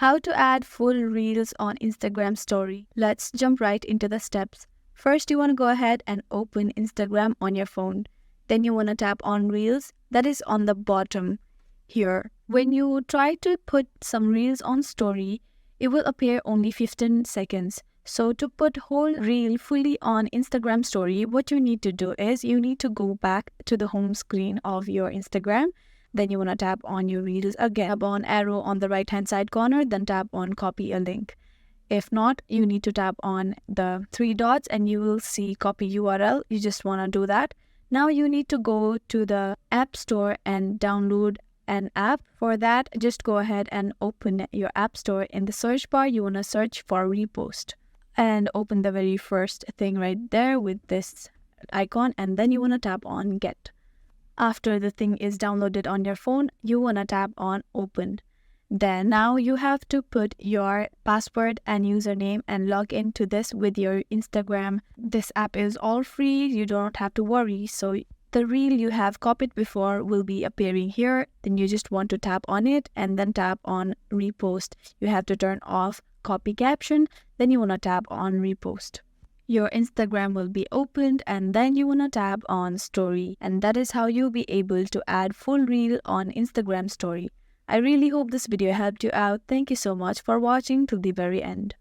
How to add full reels on Instagram story. Let's jump right into the steps. First, you want to go ahead and open Instagram on your phone. Then you want to tap on reels, that is on the bottom here. When you try to put some reels on story, it will appear only 15 seconds. So to put whole reel fully on Instagram story, what you need to do is you need to go back to the home screen of your Instagram. Then you want to tap on your reels again, tap on arrow on the right hand side corner, then tap on copy a link. If not, you need to tap on the three dots and you will see copy URL. You just want to do that. Now you need to go to the App Store and download an app. For that, just go ahead and open your App Store. In the search bar, you want to search for Repost and open the very first thing right there with this icon, and then you want to tap on Get. After the thing is downloaded on your phone, you want to tap on Open. Then now you have to put your password and username and log into this with your Instagram. This app is all free, you don't have to worry. So the reel you have copied before will be appearing here. Then you just want to tap on it and then tap on Repost. You have to turn off copy caption, then you want to tap on Repost. Your Instagram will be opened and then you want to tap on story, and that is how you'll be able to add full reel on Instagram story. I really hope this video helped you out. Thank you so much for watching till the very end.